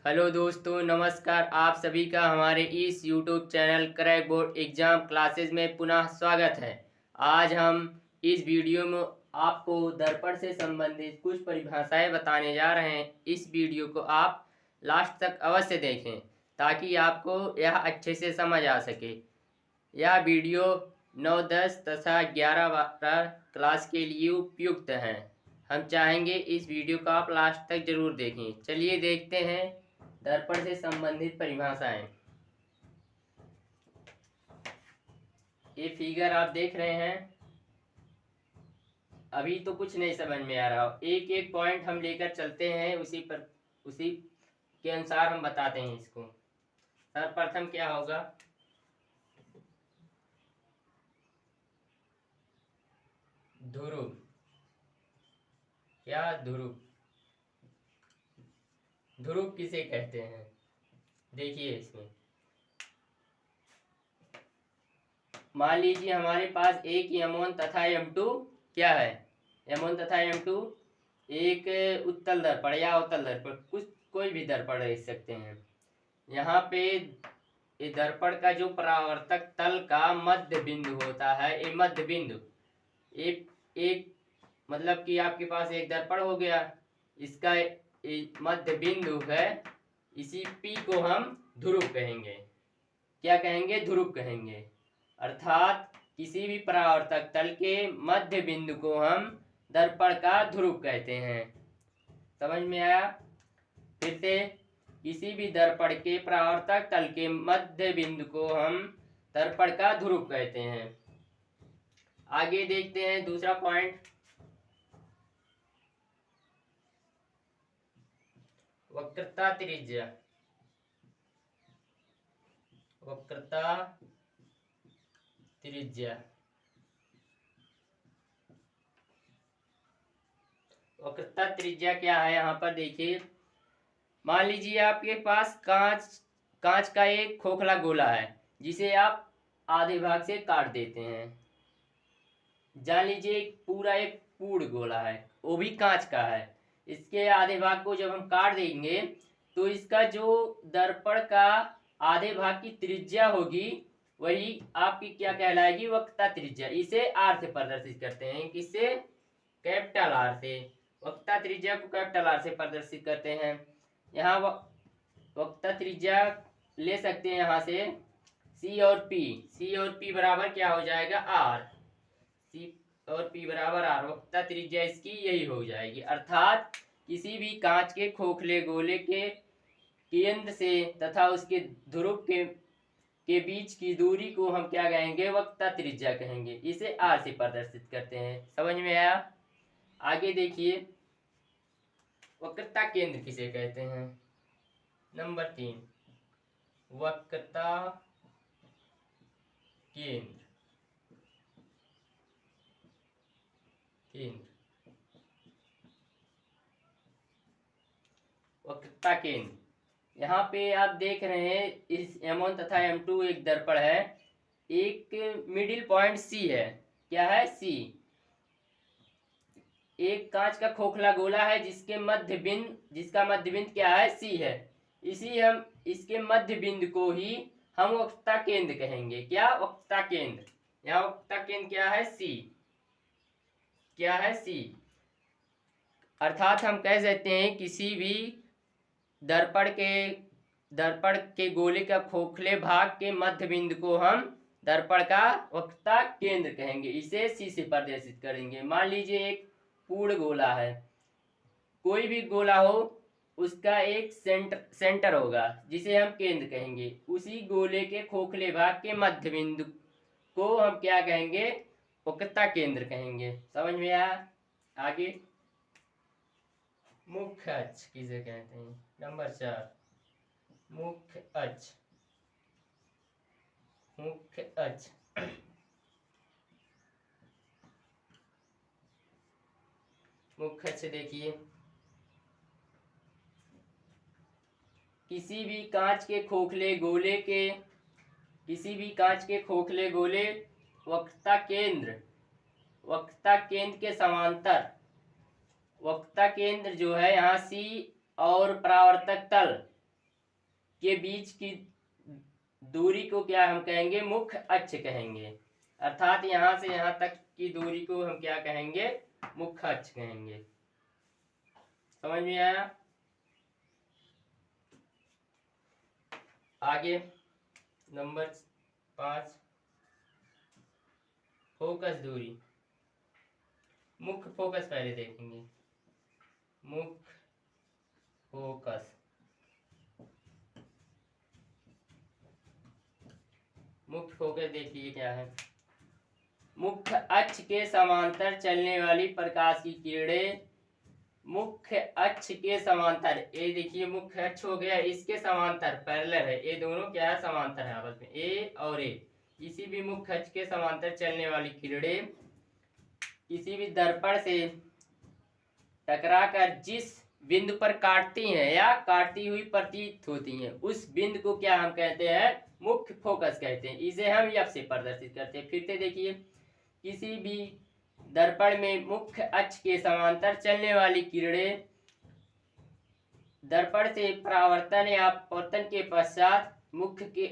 Hello दोस्तों, नमस्कार। आप सभी का हमारे इस YouTube channel crack board exam classes में पुनः स्वागत है। आज हम इस वीडियो में आपको दर्पण से संबंधित कुछ परिभाषाएं बताने जा रहे हैं। इस वीडियो को आप लास्ट तक अवश्य देखें ताकि आपको यह अच्छे से समझ आ सके। यह वीडियो 9, 10 तथा 11, 12 क्लास के लिए उपयुक्त है। हम चाहेंगे इस वीडियो को आप लास्ट तक जरूर देखें। चलिए देखते हैं दर्पण से संबंधित परिभाषाएं। ये फिगर आप देख रहे हैं। अभी तो कुछ नहीं समझ में आ रहा हो, एक एक पॉइंट हम लेकर चलते हैं, उसी के अनुसार हम बताते हैं इसको। सर्वप्रथम क्या होगा? ध्रुव। क्या ध्रुव? ध्रुव किसे कहते हैं? देखिए इसमें मान लीजिए हमारे पास एक M1 तथा M2 क्या है? M1 तथा M2 एक उत्तल दर्पण या अवतल दर्पण, कोई भी दर्पण रह सकते हैं। यहाँ पे ये दर्पण का जो परावर्तक तल का मध्य बिंदु होता है, ये मध्य बिंदु एक मतलब कि आपके पास एक दर्पण हो गया, इसका मध्य बिंदु है। इसी P को हम ध्रुव कहेंगे। क्या कहेंगे? ध्रुव कहेंगे। अर्थात किसी भी परावर्तक तल के मध्य बिंदु को हम दर्पण का ध्रुव कहते हैं। समझ में आया? फिर से, किसी भी दर्पण के परावर्तक तल के मध्य बिंदु को हम दर्पण का ध्रुव कहते हैं। आगे देखते हैं दूसरा पॉइंट, वक्रता त्रिज्या। वक्रता त्रिज्या। वक्रता त्रिज्या क्या है? यहाँ पर देखिए, मान लीजिए आपके पास कांच का एक खोखला गोला है जिसे आप आधे भाग से काट देते हैं। जान लीजिए पूरा एक पूर्ण गोला है, वो भी कांच का है। इसके आधे भाग को जब हम काट देंगे तो इसका जो दर्पण का आधे भाग की त्रिज्या होगी वही आपकी क्या कहलाएगी? वक्रता त्रिज्या। इसे आर से प्रदर्शित करते हैं। किससे? कैपिटल आर से। वक्रता त्रिज्या को कैपिटल आर से प्रदर्शित करते हैं। यहाँ वक्रता त्रिज्या ले सकते हैं यहाँ से सी और पी बराबर क्या हो जाएगा? आर। सी और पी बराबर आर। वक्रता त्रिज्या इसकी यही हो जाएगी। अर्थात किसी भी कांच के खोखले गोले के केंद्र से तथा उसके ध्रुव के बीच की दूरी को हम क्या कहेंगे? वक्रता त्रिज्या कहेंगे। इसे आर से प्रदर्शित करते हैं। समझ में आया? आगे देखिए, वक्रता केंद्र किसे कहते हैं? नंबर 3, वक्रता केंद्र। वक्रता केंद्र, यहाँ पे आप देख रहे हैं इस M1 तथा M2 एक दर्पण है। एक मिडिल पॉइंट C है। क्या है? C। एक कांच का खोखला गोला है जिसका मध्य बिंदु क्या है? C है। इसके मध्य बिंदु को ही हम वक्रता केंद्र कहेंगे। क्या? वक्रता केंद्र। यहाँ वक्रता केंद्र क्या है? C। क्या है? C। अर्थात हम कह सकते हैं किसी भी दर्पण के गोले का खोखले भाग के मध्य बिंदु को हम दर्पण का वक्रता केंद्र कहेंगे। इसे C से प्रदर्शित करेंगे। मान लीजिए एक पूर्ण गोला है, कोई भी गोला हो उसका एक सेंटर होगा जिसे हम केंद्र कहेंगे। उसी गोले के खोखले भाग के मध्य बिंदु को हम क्या कहेंगे? वक्रता केंद्र कहेंगे। समझ में आया? आगे, मुख्य अक्ष किसे कहते हैं? नंबर 4, मुख्य अक्ष। मुख्य अक्ष मुख्य अक्ष देखिए, किसी भी कांच के खोखले गोले वक्रता केंद्र के समांतर, वक्रता केंद्र जो है यहाँ C और परावर्तक तल के बीच की दूरी को क्या हम कहेंगे, मुख्य अक्ष कहेंगे। अर्थात यहाँ से यहाँ तक की दूरी को हम क्या कहेंगे, मुख्य अक्ष कहेंगे। समझ में आया? आगे नंबर 5, फोकस दूरी। मुख्य फोकस पहले देखेंगे। मुख्य फोकस, मुख्य फोकस देखिए क्या है। मुख्य अक्ष के समांतर चलने वाली प्रकाश की किरणें मुख्य अक्ष के समांतर, ये देखिए मुख्य अक्ष हो गया, इसके समांतर पैरेलल है, ये दोनों क्या है, समांतर है आपस में, ए और ए। किसी भी मुख्य अक्ष के समांतर चलने वाली किरणें किसी भी दर्पण से टकराकर जिस बिंदु पर काटती हैं या काटती हुई प्रतीत होती हैं, उस बिंदु को क्या हम कहते हैं, मुख्य फोकस कहते हैं। इसे हम एफ से प्रदर्शित करते हैं। फिर से देखिए, किसी भी दर्पण में मुख्य अक्ष के समांतर चलने वाली किरणें दर्पण से परावर्तन या अपवर्तन के पश्चात मुख्य के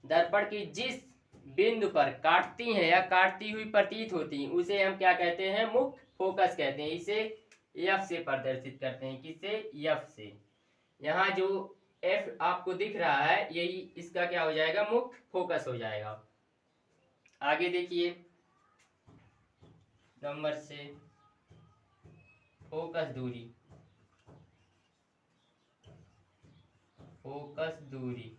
दर्पण की जिस बिंदु पर काटती हैं या काटती हुई प्रतीत होती हैं, उसे हम क्या कहते हैं, मुख्य फोकस कहते हैं। इसे एफ से प्रदर्शित करते हैं। किससे, एफ से। यहाँ जो एफ आपको दिख रहा है, यही इसका क्या हो जाएगा, मुख्य फोकस हो जाएगा। आगे देखिए नंबर से फोकस दूरी। फोकस दूरी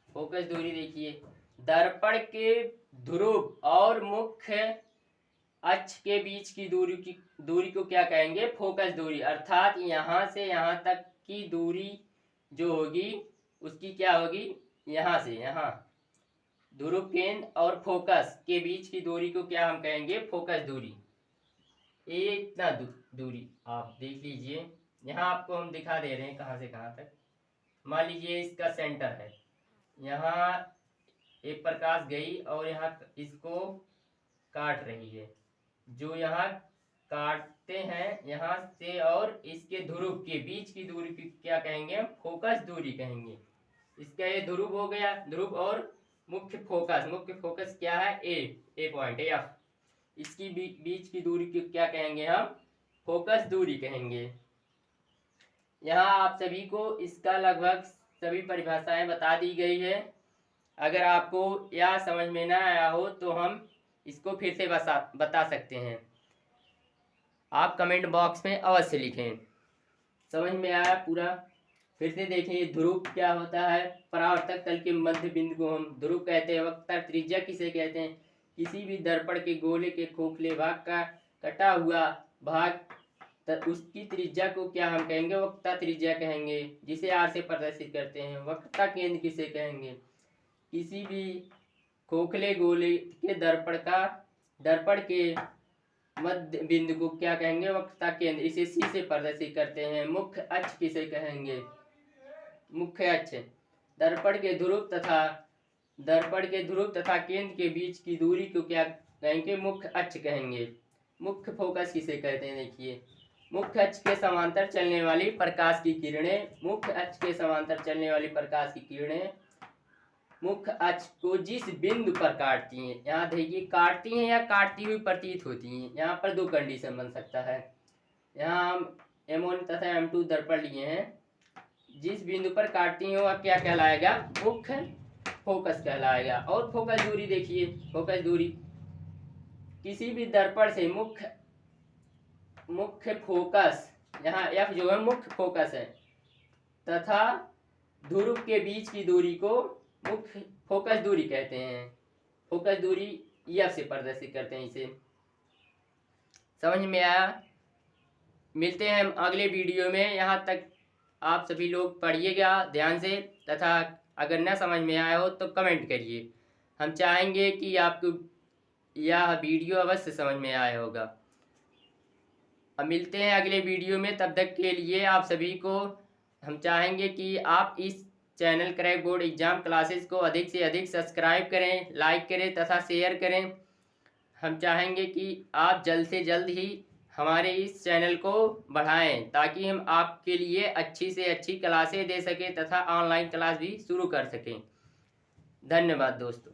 फोकस दूरी देखिए, दर्पण के ध्रुव और मुख्य अक्ष के बीच की दूरी को क्या कहेंगे, फोकस दूरी। अर्थात यहाँ से यहाँ तक की दूरी जो होगी उसकी क्या होगी, यहाँ से यहाँ ध्रुव केंद्र और फोकस के बीच की दूरी को क्या हम कहेंगे, फोकस दूरी। ये इतना दूरी आप देख लीजिए, यहाँ आपको हम दिखा दे रहे हैं कहाँ से कहाँ तक। मान लीजिए इसका सेंटर है, यहाँ एक प्रकाश गई और यहाँ इसको काट रही है। जो यहाँ काटते हैं यहाँ से और इसके ध्रुव के बीच की दूरी की क्या कहेंगे, फोकस दूरी कहेंगे। इसका ये ध्रुव हो गया, ध्रुव और मुख्य फोकस। मुख्य फोकस क्या है, ए पॉइंट है एफ। इसकी बीच की दूरी की क्या कहेंगे हम, फोकस दूरी कहेंगे। यहाँ आप सभी को इसका लगभग सभी परिभाषाएं बता दी गई है। अगर आपको या समझ में ना आया हो तो हम इसको फिर से बता सकते हैं। आप कमेंट बॉक्स में अवश्य लिखें। समझ में आया पूरा? फिर से देखें, ध्रुव क्या होता है, परावर्तक तल के मध्य बिंदु को हम ध्रुव कहते हैं। वक्र त्रिज्या किसे कहते हैं, किसी भी दर्पण के गोले के खोखले भाग का कटा हुआ भाग, उसकी त्रिज्या को क्या हम कहेंगे, वक्रता त्रिज्या कहेंगे, जिसे आर से प्रदर्शित करते हैं। वक्रता केंद्र किसे कहेंगे, किसी भी खोखले गोले के दर्पण के मध्य बिंदु को क्या कहेंगे, वक्रता केंद्र, इसे सी से प्रदर्शित करते हैं। मुख्य अक्ष किसे कहेंगे, मुख्य अक्ष दर्पण के ध्रुव तथा केंद्र के बीच की दूरी को क्या कहेंगे, मुख्य अक्ष कहेंगे। मुख्य फोकस किसे कहते हैं, देखिए, मुख्य अक्ष के समांतर चलने वाली प्रकाश की किरणें, मुख्य अक्ष के समांतर चलने वाली प्रकाश की किरणें मुख्य अक्ष को जिस बिंदु पर काटती हैं, यहाँ देखिए काटती हैं या काटती हुई प्रतीत होती हैं। यहाँ पर दो कंडीशन बन सकता है। यहाँ हम M1 तथा M2 दर्पण लिए हैं, जिस बिंदु पर काटती हैं वह क्या कहलाएगा, मुख्य फोकस कहलाएगा। और फोकस दूरी देखिए, फोकस दूरी किसी भी दर्पण से मुख्य फोकस, यहाँ F जो है मुख्य फोकस है, तथा ध्रुव के बीच की दूरी को मुख्य फोकस दूरी कहते हैं। फोकस दूरी एफ से प्रदर्शित करते हैं इसे। समझ में आया? मिलते हैं हम अगले वीडियो में। यहाँ तक आप सभी लोग पढ़िएगा ध्यान से, तथा अगर न समझ में आया हो तो कमेंट करिए। हम चाहेंगे कि आपको यह वीडियो अवश्य समझ में आया होगा। अब मिलते हैं अगले वीडियो में, तब तक के लिए आप सभी को हम चाहेंगे कि आप इस channel crack board exam classes को अधिक से अधिक सब्सक्राइब करें, लाइक करें तथा शेयर करें। हम चाहेंगे कि आप जल्द से जल्द ही हमारे इस चैनल को बढ़ाएं ताकि हम आपके लिए अच्छी से अच्छी क्लासें दे सकें तथा ऑनलाइन क्लास भी शुरू कर सकें। धन्यवाद दोस्तों।